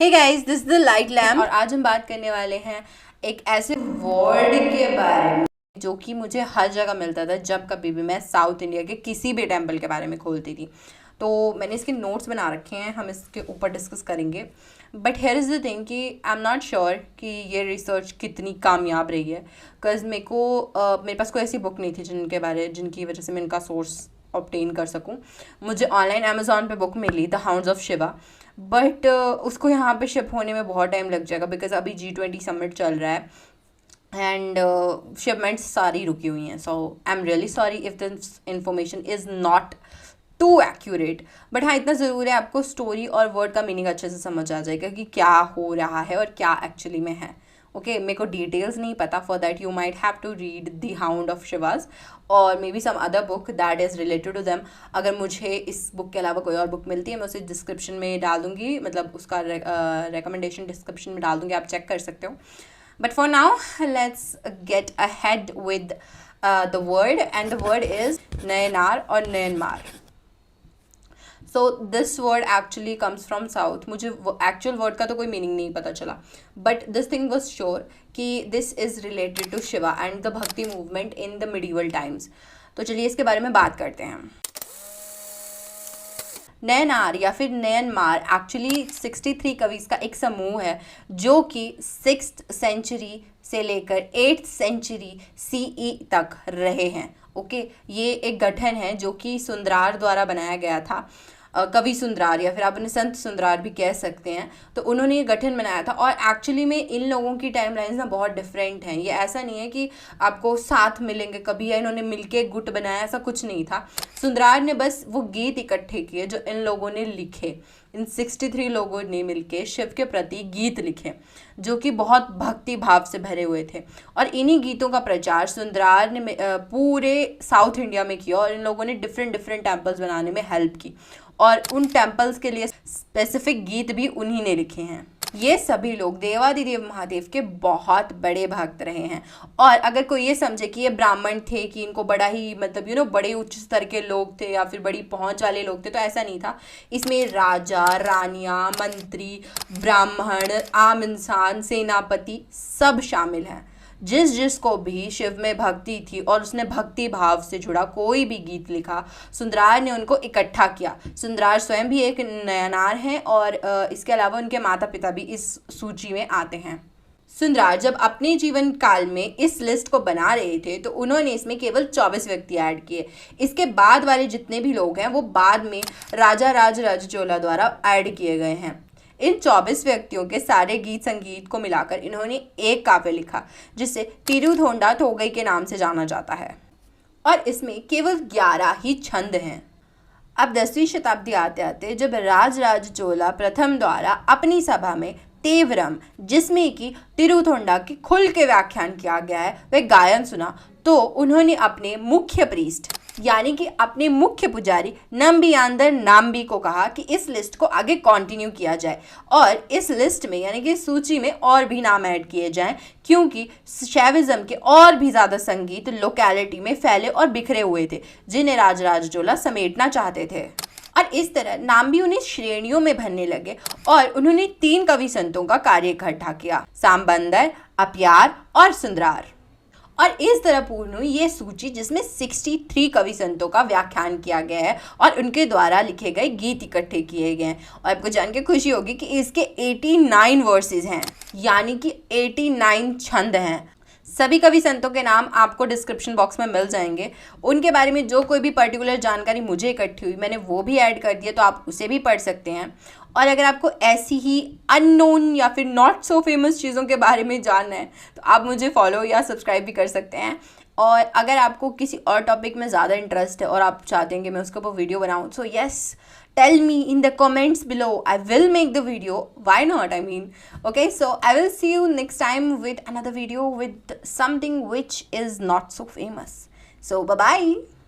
Hey guys, this is the light lamp और आज हम बात करने वाले हैं एक ऐसे वर्ड के बारे में जो कि मुझे हर जगह मिलता था जब कभी भी मैं साउथ इंडिया के किसी भी टेम्पल के बारे में खोलती थी। तो मैंने इसके नोट्स बना रखे हैं, हम इसके ऊपर डिस्कस करेंगे। But here is the thing कि आई एम नॉट श्योर कि ये रिसर्च कितनी कामयाब रही है, बिकॉज मेरे पास कोई ऐसी बुक नहीं थी जिनकी वजह से मैं इनका सोर्स ऑब्टेन कर सकूं। मुझे ऑनलाइन अमेज़ॉन पे बुक मिली the hounds of Shiva, but उसको यहाँ पे शिप होने में बहुत टाइम लग जाएगा बिकॉज अभी G20 समिट चल रहा है एंड शिपमेंट्स सारी रुकी हुई हैं। So I am really sorry if this information is not too accurate, but हाँ इतना ज़रूर है आपको स्टोरी और वर्ड का मीनिंग अच्छे से समझ आ जाएगा कि क्या हो रहा है और क्या एक्चुअली में है। ओके, मेरे को डिटेल्स नहीं पता, for that you might have to read the hound of Shivas और maybe some other book that is related to them. अगर मुझे इस बुक के अलावा कोई और बुक मिलती है मैं उसे डिस्क्रिप्शन में डाल दूँगी, मतलब उसका रिकमेंडेशन डिस्क्रिप्शन में डाल दूँगी, आप चेक कर सकते हो। But for now let's get ahead with the word and the word is Nayanar और Nayanmar. So this word actually comes from south. मुझे एक्चुअल वर्ड का तो कोई मीनिंग नहीं पता चला, but this thing was sure कि this is related to Shiva and the bhakti movement in the medieval times. तो चलिए इसके बारे में बात करते हैं। नयनार या फिर नयनमार एक्चुअली 63 कविज का एक समूह है जो कि 6th सेंचुरी से लेकर 8th सेंचुरी CE तक रहे हैं। ओके, ये एक गठन है जो कि सुंदरार द्वारा बनाया गया था। कवि सुंदरार या फिर आप उन्हें संत सुंदरार भी कह सकते हैं। तो उन्होंने ये गठन बनाया था और एक्चुअली में इन लोगों की टाइम लाइन्स ना बहुत डिफरेंट हैं। ये ऐसा नहीं है कि आपको साथ मिलेंगे कभी या इन्होंने मिलके गुट बनाया, ऐसा कुछ नहीं था। सुंदरार ने बस वो गीत इकट्ठे किए जो इन लोगों ने लिखे। इन 63 लोगों ने मिलके शिव के प्रति गीत लिखे जो कि बहुत भक्ति भाव से भरे हुए थे और इन्हीं गीतों का प्रचार सुंदरार ने पूरे साउथ इंडिया में किया और इन लोगों ने डिफरेंट टेम्पल्स बनाने में हेल्प की और उन टेम्पल्स के लिए स्पेसिफिक गीत भी उन्हीं ने लिखे हैं। ये सभी लोग देवादिदेव महादेव के बहुत बड़े भक्त रहे हैं और अगर कोई ये समझे कि ये ब्राह्मण थे कि इनको बड़ा ही मतलब बड़े उच्च स्तर के लोग थे या फिर बड़ी पहुंच वाले लोग थे, तो ऐसा नहीं था। इसमें राजा, रानियां, मंत्री, ब्राह्मण, आम इंसान, सेनापति सब शामिल हैं। जिसको भी शिव में भक्ति थी और उसने भक्ति भाव से जुड़ा कोई भी गीत लिखा, सुंदरार ने उनको इकट्ठा किया। सुंदरार स्वयं भी एक नयनार हैं और इसके अलावा उनके माता पिता भी इस सूची में आते हैं। सुंदरार जब अपने जीवन काल में इस लिस्ट को बना रहे थे तो उन्होंने इसमें केवल 24 व्यक्ति ऐड किए। इसके बाद वाले जितने भी लोग हैं वो बाद में राजा राज चोला द्वारा ऐड किए गए हैं। इन 24 व्यक्तियों के सारे गीत संगीत को मिलाकर इन्होंने एक काव्य लिखा जिसे तिरुथोंडा थोगई के नाम से जाना जाता है और इसमें केवल 11 ही छंद हैं। अब 10वीं शताब्दी आते आते जब राज चोला प्रथम द्वारा अपनी सभा में तेवरम, जिसमें कि तिरुथोंडा की खुल के व्याख्यान किया गया है, वह गायन सुना तो उन्होंने अपने मुख्य प्रीस्ट यानी कि अपने मुख्य पुजारी नम्बियांदर नाम्बी को कहा कि इस लिस्ट को आगे कंटिन्यू किया जाए और इस लिस्ट में यानी कि सूची में और भी नाम ऐड किए जाएं, क्योंकि शैविज्म के और भी ज़्यादा संगीत लोकेलिटी में फैले और बिखरे हुए थे जिन्हें राज चोला समेटना चाहते थे। और इस तरह नाम्बी उन्हें श्रेणियों में भरने लगे और उन्होंने 3 कवि संतों का कार्य इकट्ठा किया, सांबंदर, अप्यार और सुंदरार। और इस तरह पूर्ण हुई ये सूची जिसमें 63 कवि संतों का व्याख्यान किया गया है और उनके द्वारा लिखे गए गीत इकट्ठे किए गए हैं। और आपको जान के खुशी होगी कि इसके 89 वर्सेस हैं यानी कि 89 छंद हैं। सभी कवि संतों के नाम आपको डिस्क्रिप्शन बॉक्स में मिल जाएंगे। उनके बारे में जो कोई भी पर्टिकुलर जानकारी मुझे इकट्ठी हुई मैंने वो भी ऐड कर दिया, तो आप उसे भी पढ़ सकते हैं। और अगर आपको ऐसी ही अननोन या फिर नॉट सो फेमस चीज़ों के बारे में जानना है तो आप मुझे फॉलो या सब्सक्राइब भी कर सकते हैं। और अगर आपको किसी और टॉपिक में ज़्यादा इंटरेस्ट है और आप चाहते हैं कि मैं उसके ऊपर वीडियो बनाऊँ, so yes, tell me in the comments below. I will make the video. Why not? I mean, okay, so I will see you next time with another video with something which is not so famous. So bye bye.